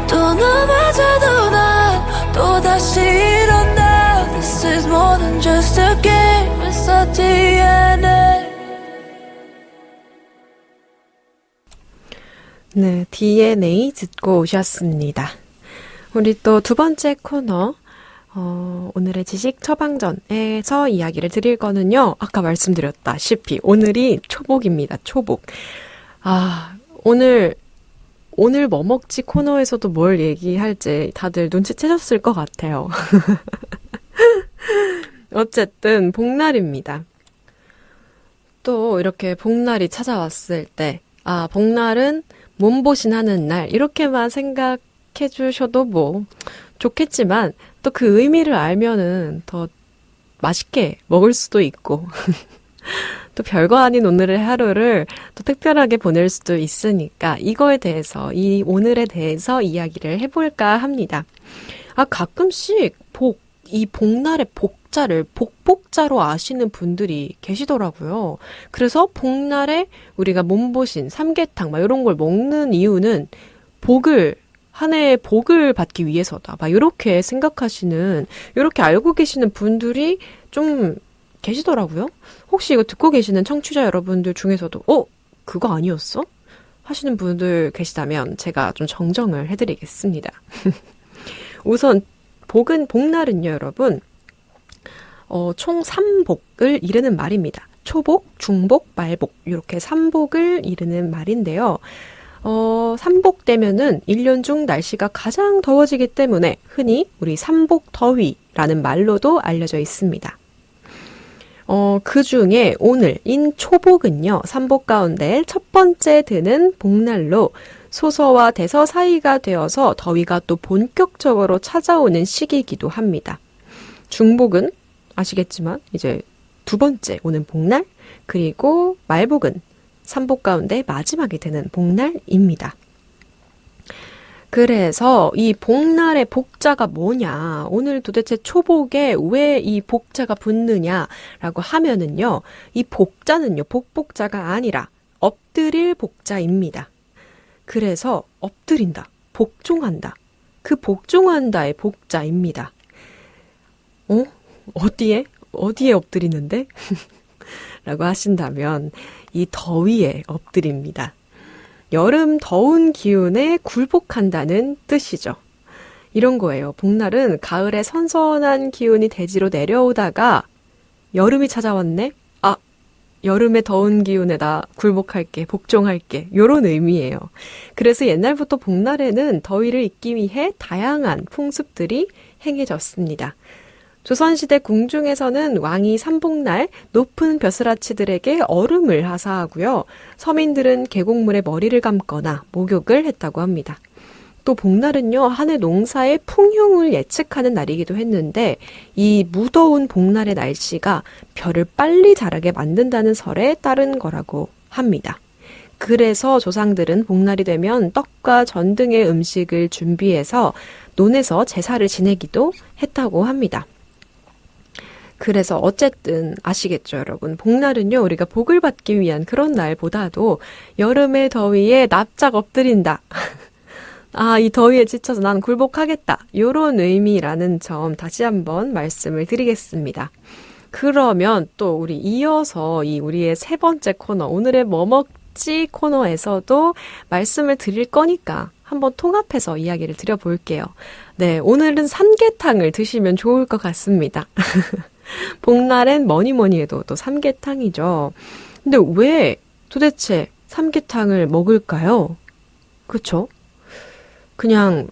또 넘어져도 난 또다시 일어나. This is more than just a game. It's our DNA. 네, DNA 듣고 오셨습니다. 우리 또 두 번째 코너, 오늘의 지식 처방전에서 이야기를 드릴 거는요, 아까 말씀드렸다시피 오늘이 초복입니다. 초복. 오늘 뭐 먹지 코너에서도 뭘 얘기할지 다들 눈치채셨을 것 같아요. 어쨌든 복날입니다. 또 이렇게 복날이 찾아왔을 때, 복날은 몸보신하는 날, 이렇게만 생각해 주셔도 뭐 좋겠지만, 또 그 의미를 알면은 더 맛있게 먹을 수도 있고, 또 별거 아닌 오늘의 하루를 또 특별하게 보낼 수도 있으니까, 이거에 대해서, 이 오늘에 대해서 이야기를 해볼까 합니다. 가끔씩 이 복날의 복자를 복복자로 아시는 분들이 계시더라고요. 그래서 복날에 우리가 몸보신, 삼계탕, 이런 걸 먹는 이유는 한 해의 복을 받기 위해서다. 이렇게 생각하시는, 이렇게 알고 계시는 분들이 좀 계시더라고요. 혹시 이거 듣고 계시는 청취자 여러분들 중에서도, 그거 아니었어? 하시는 분들 계시다면 제가 좀 정정을 해드리겠습니다. 우선, 복날은요, 여러분, 총 3복을 이르는 말입니다. 초복, 중복, 말복, 이렇게 3복을 이르는 말인데요. 3복 되면은 1년 중 날씨가 가장 더워지기 때문에 흔히 우리 삼복더위라는 말로도 알려져 있습니다. 그 중에 오늘인 초복은요, 3복 가운데 첫 번째 드는 복날로 소서와 대서 사이가 되어서 더위가 또 본격적으로 찾아오는 시기이기도 합니다. 중복은 아시겠지만 이제 두 번째 오는 복날, 그리고 말복은 3복 가운데 마지막이 되는 복날입니다. 그래서 이 복날의 복자가 뭐냐, 오늘 도대체 초복에 왜 이 복자가 붙느냐라고 하면은요, 이 복자는요, 복복자가 아니라 엎드릴 복자입니다. 그래서 엎드린다, 복종한다, 그 복종한다의 복자입니다. 어디에 엎드리는데? 라고 하신다면 이 더위에 엎드립니다. 여름 더운 기운에 굴복한다는 뜻이죠. 이런 거예요. 복날은 가을에 선선한 기운이 대지로 내려오다가 여름이 찾아왔네? 여름의 더운 기운에 나 굴복할게, 복종할게, 요런 의미예요. 그래서 옛날부터 복날에는 더위를 잊기 위해 다양한 풍습들이 행해졌습니다. 조선시대 궁중에서는 왕이 삼복날 높은 벼슬아치들에게 얼음을 하사하고요. 서민들은 계곡물에 머리를 감거나 목욕을 했다고 합니다. 또 복날은요, 한 해 농사의 풍흉을 예측하는 날이기도 했는데, 이 무더운 복날의 날씨가 벼를 빨리 자라게 만든다는 설에 따른 거라고 합니다. 그래서 조상들은 복날이 되면 떡과 전 등의 음식을 준비해서 논에서 제사를 지내기도 했다고 합니다. 그래서 어쨌든 아시겠죠, 여러분. 복날은요, 우리가 복을 받기 위한 그런 날보다도 여름의 더위에 납작 엎드린다. 이 더위에 지쳐서 난 굴복하겠다. 이런 의미라는 점 다시 한번 말씀을 드리겠습니다. 그러면 또 우리 이어서 우리의 세 번째 코너, 오늘의 뭐 먹지 코너에서도 말씀을 드릴 거니까 한번 통합해서 이야기를 드려볼게요. 네, 오늘은 삼계탕을 드시면 좋을 것 같습니다. 복날엔 뭐니 해도 또 삼계탕이죠. 근데 왜 도대체 삼계탕을 먹을까요? 그쵸? 그냥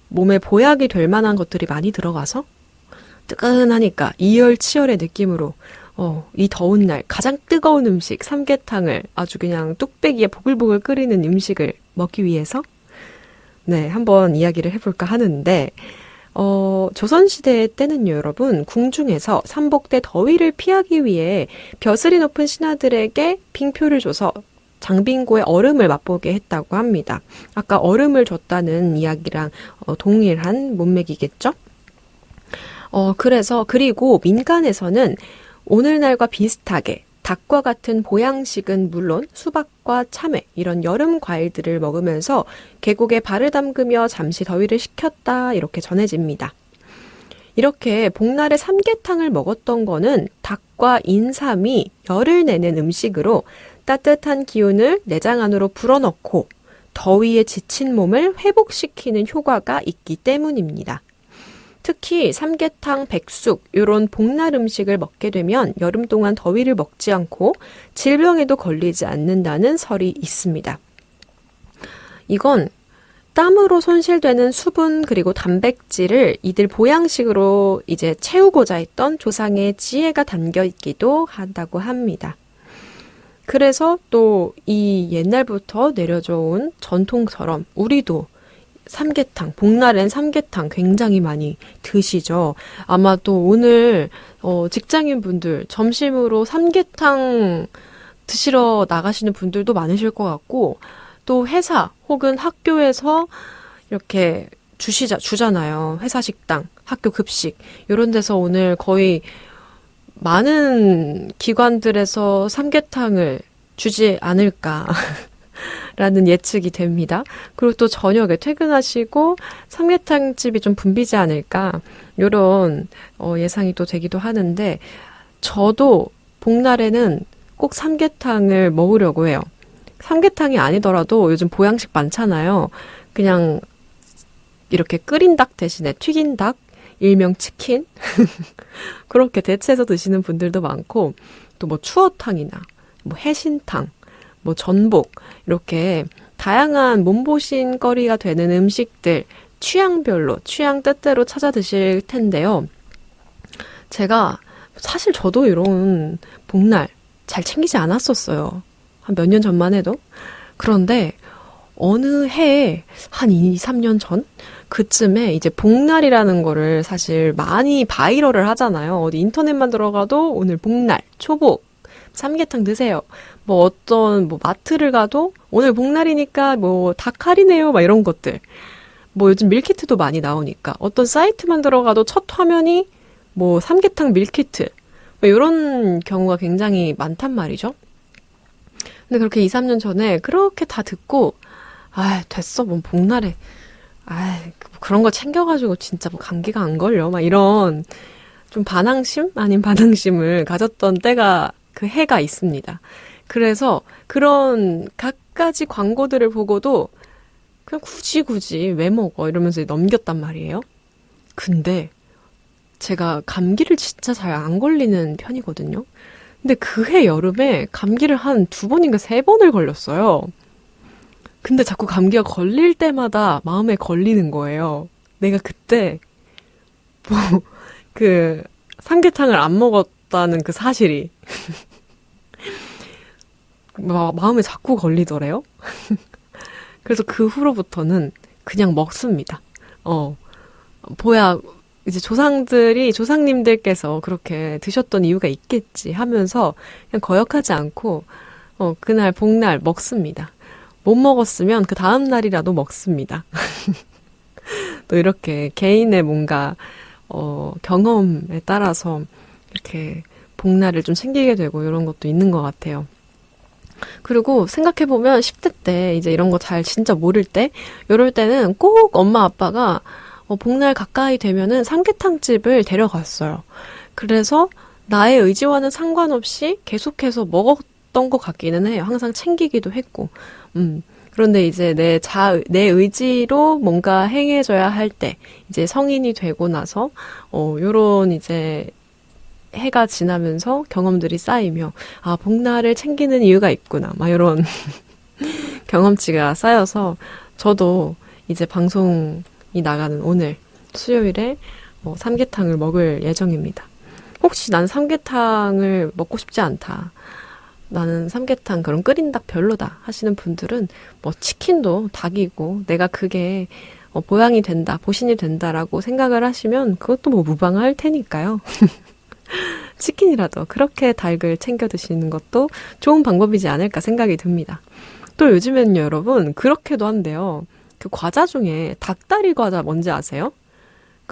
몸에 보약이 될 만한 것들이 많이 들어가서 뜨끈하니까 이열치열의 느낌으로 이 더운 날 가장 뜨거운 음식 삼계탕을 아주 그냥 뚝배기에 보글보글 끓이는 음식을 먹기 위해서 네, 한번 이야기를 해볼까 하는데 조선시대 때는요, 여러분, 궁중에서 삼복대 더위를 피하기 위해 벼슬이 높은 신하들에게 빙표를 줘서 장빙고의 얼음을 맛보게 했다고 합니다. 아까 얼음을 줬다는 이야기랑 동일한 문맥이겠죠? 그리고 민간에서는 오늘날과 비슷하게 닭과 같은 보양식은 물론 수박과 참외 이런 여름 과일들을 먹으면서 계곡에 발을 담그며 잠시 더위를 식혔다 이렇게 전해집니다. 이렇게 복날에 삼계탕을 먹었던 거는 닭과 인삼이 열을 내는 음식으로 따뜻한 기운을 내장 안으로 불어넣고 더위에 지친 몸을 회복시키는 효과가 있기 때문입니다. 특히 삼계탕, 백숙 이런 복날 음식을 먹게 되면 여름 동안 더위를 먹지 않고 질병에도 걸리지 않는다는 설이 있습니다. 이건 땀으로 손실되는 수분 그리고 단백질을 이들 보양식으로 이제 채우고자 했던 조상의 지혜가 담겨 있기도 한다고 합니다. 그래서 또 이 옛날부터 내려져 온 전통처럼 우리도 삼계탕, 복날엔 삼계탕 굉장히 많이 드시죠. 아마 또 오늘 직장인 분들 점심으로 삼계탕 드시러 나가시는 분들도 많으실 것 같고 또 회사 혹은 학교에서 이렇게 주잖아요. 회사 식당, 학교 급식 이런 데서 오늘 거의 많은 기관들에서 삼계탕을 주지 않을까 라는 예측이 됩니다. 그리고 또 저녁에 퇴근하시고 삼계탕집이 좀 붐비지 않을까 이런 예상이 또 되기도 하는데 저도 복날에는 꼭 삼계탕을 먹으려고 해요. 삼계탕이 아니더라도 요즘 보양식 많잖아요. 그냥 이렇게 끓인 닭 대신에 튀긴 닭, 일명 치킨 그렇게 대체해서 드시는 분들도 많고 또 뭐 추어탕이나 뭐 해신탕 뭐 전복 이렇게 다양한 몸보신거리가 되는 음식들 취향별로 취향 뜻대로 찾아 드실 텐데요. 제가 사실 저도 이런 복날 잘 챙기지 않았었어요. 한 몇 년 전만 해도. 그런데 어느 해에 한 2, 3년 전 그쯤에 이제 복날이라는 거를 사실 많이 바이럴을 하잖아요. 어디 인터넷만 들어가도 오늘 복날, 초복, 삼계탕 드세요. 뭐 어떤 마트를 가도 오늘 복날이니까 뭐 닭 할인해요. 막 이런 것들. 뭐 요즘 밀키트도 많이 나오니까 어떤 사이트만 들어가도 첫 화면이 뭐 삼계탕 밀키트. 뭐 이런 경우가 굉장히 많단 말이죠. 근데 그렇게 2, 3년 전에 그렇게 다 듣고 됐어. 뭐 복날에 그런 거 챙겨가지고 진짜 뭐 감기가 안 걸려. 막 이런 좀 반항심 아닌 반항심을 가졌던 때가 그 해가 있습니다. 그래서 그런 갖가지 광고들을 보고도 그냥 굳이 왜 먹어 이러면서 넘겼단 말이에요. 근데 제가 감기를 진짜 잘 안 걸리는 편이거든요. 근데 그 해 여름에 감기를 한 2번인가 3번을 걸렸어요. 근데 자꾸 감기가 걸릴 때마다 마음에 걸리는 거예요. 내가 그때 삼계탕을 안 먹었다는 그 사실이 마음에 자꾸 걸리더래요. 그래서 그 후로부터는 그냥 먹습니다. 이제 조상님들께서 그렇게 드셨던 이유가 있겠지 하면서 그냥 거역하지 않고 그날 복날 먹습니다. 못 먹었으면 그 다음 날이라도 먹습니다. 또 이렇게 개인의 뭔가 경험에 따라서 이렇게 복날을 좀 챙기게 되고 이런 것도 있는 것 같아요. 그리고 생각해보면 10대 때 이제 이런 거 잘 진짜 모를 때 이럴 때는 꼭 엄마 아빠가 복날 가까이 되면은 삼계탕집을 데려갔어요. 그래서 나의 의지와는 상관없이 계속해서 먹었던 것 같기는 해요. 항상 챙기기도 했고. 그런데 이제 내 의지로 뭔가 행해져야 할 때, 이제 성인이 되고 나서, 요런 이제 해가 지나면서 경험들이 쌓이며, 아, 복날을 챙기는 이유가 있구나. 막 요런 경험치가 쌓여서, 저도 이제 방송이 나가는 오늘 수요일에 삼계탕을 먹을 예정입니다. 혹시 난 삼계탕을 먹고 싶지 않다. 나는 삼계탕 그런 끓인 닭 별로다 하시는 분들은 뭐 치킨도 닭이고 내가 그게 보양이 된다, 보신이 된다라고 생각을 하시면 그것도 뭐 무방할 테니까요. 치킨이라도 그렇게 닭을 챙겨 드시는 것도 좋은 방법이지 않을까 생각이 듭니다. 또 요즘에는 여러분 그렇게도 한대요. 그 과자 중에 닭다리 과자 뭔지 아세요?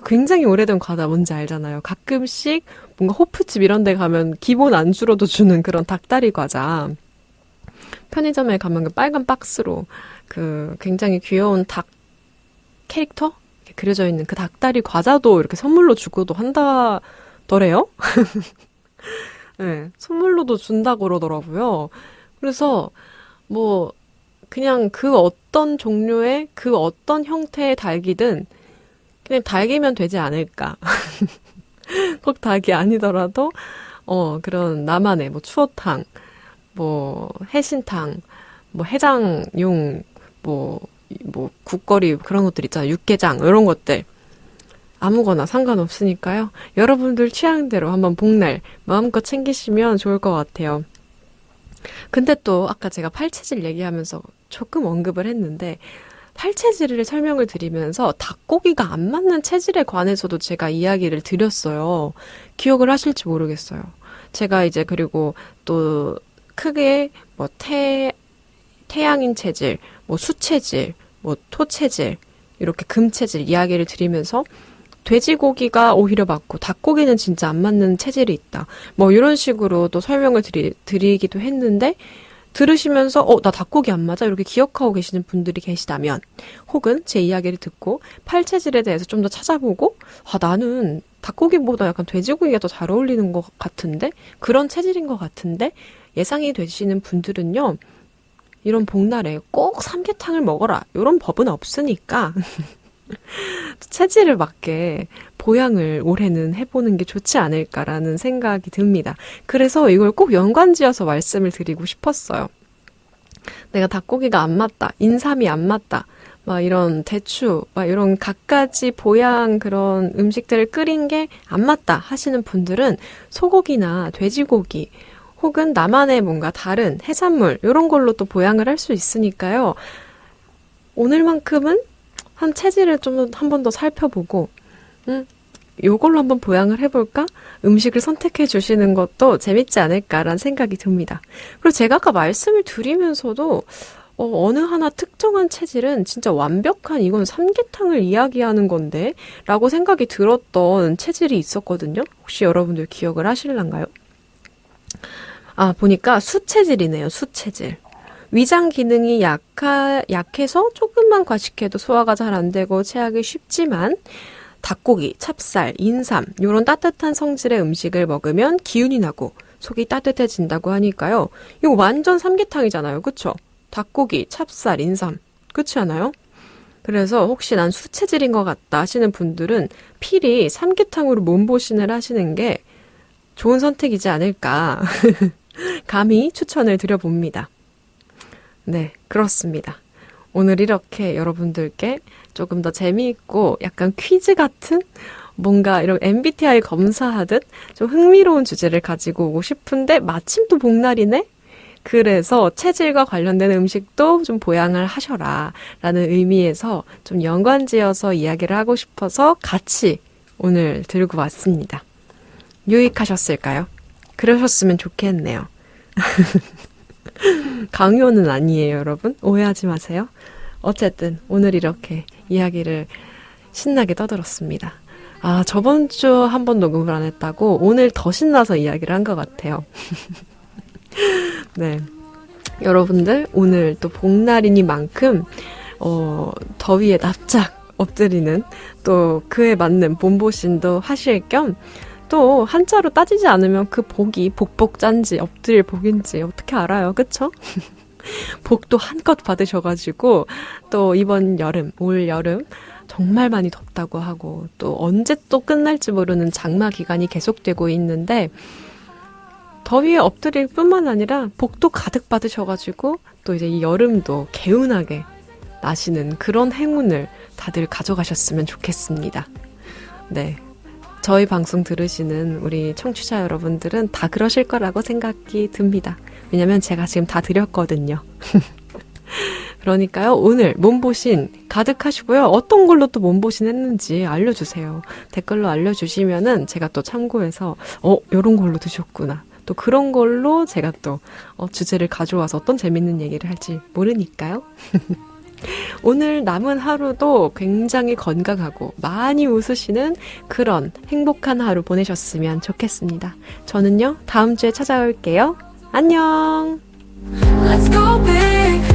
굉장히 오래된 과자 뭔지 알잖아요. 가끔씩 뭔가 호프집 이런 데 가면 기본 안주로도 주는 그런 닭다리 과자. 편의점에 가면 그 빨간 박스로 그 굉장히 귀여운 닭 캐릭터? 이렇게 그려져 있는 그 닭다리 과자도 이렇게 선물로 주고도 한다더래요. 네, 선물로도 준다고 그러더라고요. 그래서 뭐 그냥 그 어떤 종류의 그 어떤 형태의 닭이든 그냥 닭이면 되지 않을까. 꼭 닭이 아니더라도, 그런 나만의 뭐 추어탕, 뭐 해신탕, 뭐 해장용, 뭐 국거리 그런 것들 있잖아요. 육개장, 이런 것들. 아무거나 상관없으니까요. 여러분들 취향대로 한번 복날 마음껏 챙기시면 좋을 것 같아요. 근데 또 아까 제가 팔체질 얘기하면서 조금 언급을 했는데, 팔체질을 설명을 드리면서 닭고기가 안 맞는 체질에 관해서도 제가 이야기를 드렸어요. 기억을 하실지 모르겠어요. 제가 이제 그리고 또 크게 뭐 태양인 체질, 뭐 수체질, 뭐 토체질, 이렇게 금체질 이야기를 드리면서 돼지고기가 오히려 맞고 닭고기는 진짜 안 맞는 체질이 있다. 뭐 이런 식으로 또 설명을 드리기도 했는데 들으시면서 나 닭고기 안 맞아 이렇게 기억하고 계시는 분들이 계시다면 혹은 제 이야기를 듣고 팔체질에 대해서 좀 더 찾아보고 나는 닭고기보다 약간 돼지고기가 더 잘 어울리는 것 같은데 그런 체질인 것 같은데 예상이 되시는 분들은요 이런 복날에 꼭 삼계탕을 먹어라 이런 법은 없으니까 체질을 맞게 보양을 올해는 해보는 게 좋지 않을까라는 생각이 듭니다. 그래서 이걸 꼭 연관지어서 말씀을 드리고 싶었어요. 내가 닭고기가 안 맞다, 인삼이 안 맞다, 막 이런 대추, 막 이런 갖가지 보양 그런 음식들을 끓인 게 안 맞다 하시는 분들은 소고기나 돼지고기 혹은 나만의 뭔가 다른 해산물 이런 걸로 또 보양을 할 수 있으니까요. 오늘만큼은 한 체질을 좀 한 번 더 살펴보고 요걸로 한번 보양을 해볼까? 음식을 선택해 주시는 것도 재밌지 않을까라는 생각이 듭니다. 그리고 제가 아까 말씀을 드리면서도 어느 하나 특정한 체질은 진짜 완벽한 이건 삼계탕을 이야기하는 건데 라고 생각이 들었던 체질이 있었거든요. 혹시 여러분들 기억을 하실란가요? 보니까 수체질이네요. 수체질. 위장 기능이 약해서 조금만 과식해도 소화가 잘 안 되고 체하기 쉽지만 닭고기, 찹쌀, 인삼 이런 따뜻한 성질의 음식을 먹으면 기운이 나고 속이 따뜻해진다고 하니까요. 이거 완전 삼계탕이잖아요. 그쵸? 닭고기, 찹쌀, 인삼. 그렇지 않아요? 그래서 혹시 난 수체질인 것 같다 하시는 분들은 필히 삼계탕으로 몸보신을 하시는 게 좋은 선택이지 않을까 감히 추천을 드려봅니다. 네, 그렇습니다. 오늘 이렇게 여러분들께 조금 더 재미있고 약간 퀴즈 같은 뭔가 이런 MBTI 검사하듯 좀 흥미로운 주제를 가지고 오고 싶은데 마침 또 복날이네? 그래서 체질과 관련된 음식도 좀 보양을 하셔라 라는 의미에서 좀 연관지어서 이야기를 하고 싶어서 같이 오늘 들고 왔습니다. 유익하셨을까요? 그러셨으면 좋겠네요. 강요는 아니에요, 여러분. 오해하지 마세요. 어쨌든 오늘 이렇게 이야기를 신나게 떠들었습니다. 저번 주 한 번 녹음을 안 했다고 오늘 더 신나서 이야기를 한 것 같아요. 네, 여러분들 오늘 또 복날이니만큼 더위에 납작 엎드리는 또 그에 맞는 몸보신도 하실 겸 또 한자로 따지지 않으면 그 복이 복복짠지 엎드릴 복인지 어떻게 알아요, 그쵸? 복도 한껏 받으셔가지고 또 이번 여름, 올 여름 정말 많이 덥다고 하고 또 언제 또 끝날지 모르는 장마 기간이 계속되고 있는데 더위에 엎드릴 뿐만 아니라 복도 가득 받으셔가지고 또 이제 이 여름도 개운하게 나시는 그런 행운을 다들 가져가셨으면 좋겠습니다. 네. 저희 방송 들으시는 우리 청취자 여러분들은 다 그러실 거라고 생각이 듭니다. 왜냐면 제가 지금 다 드렸거든요. 그러니까요, 오늘 몸보신 가득하시고요. 어떤 걸로 또 몸보신 했는지 알려주세요. 댓글로 알려주시면은 제가 또 참고해서, 요런 걸로 드셨구나. 또 그런 걸로 제가 또 주제를 가져와서 어떤 재밌는 얘기를 할지 모르니까요. 오늘 남은 하루도 굉장히 건강하고 많이 웃으시는 그런 행복한 하루 보내셨으면 좋겠습니다. 저는요, 다음 주에 찾아올게요. 안녕! Let's go big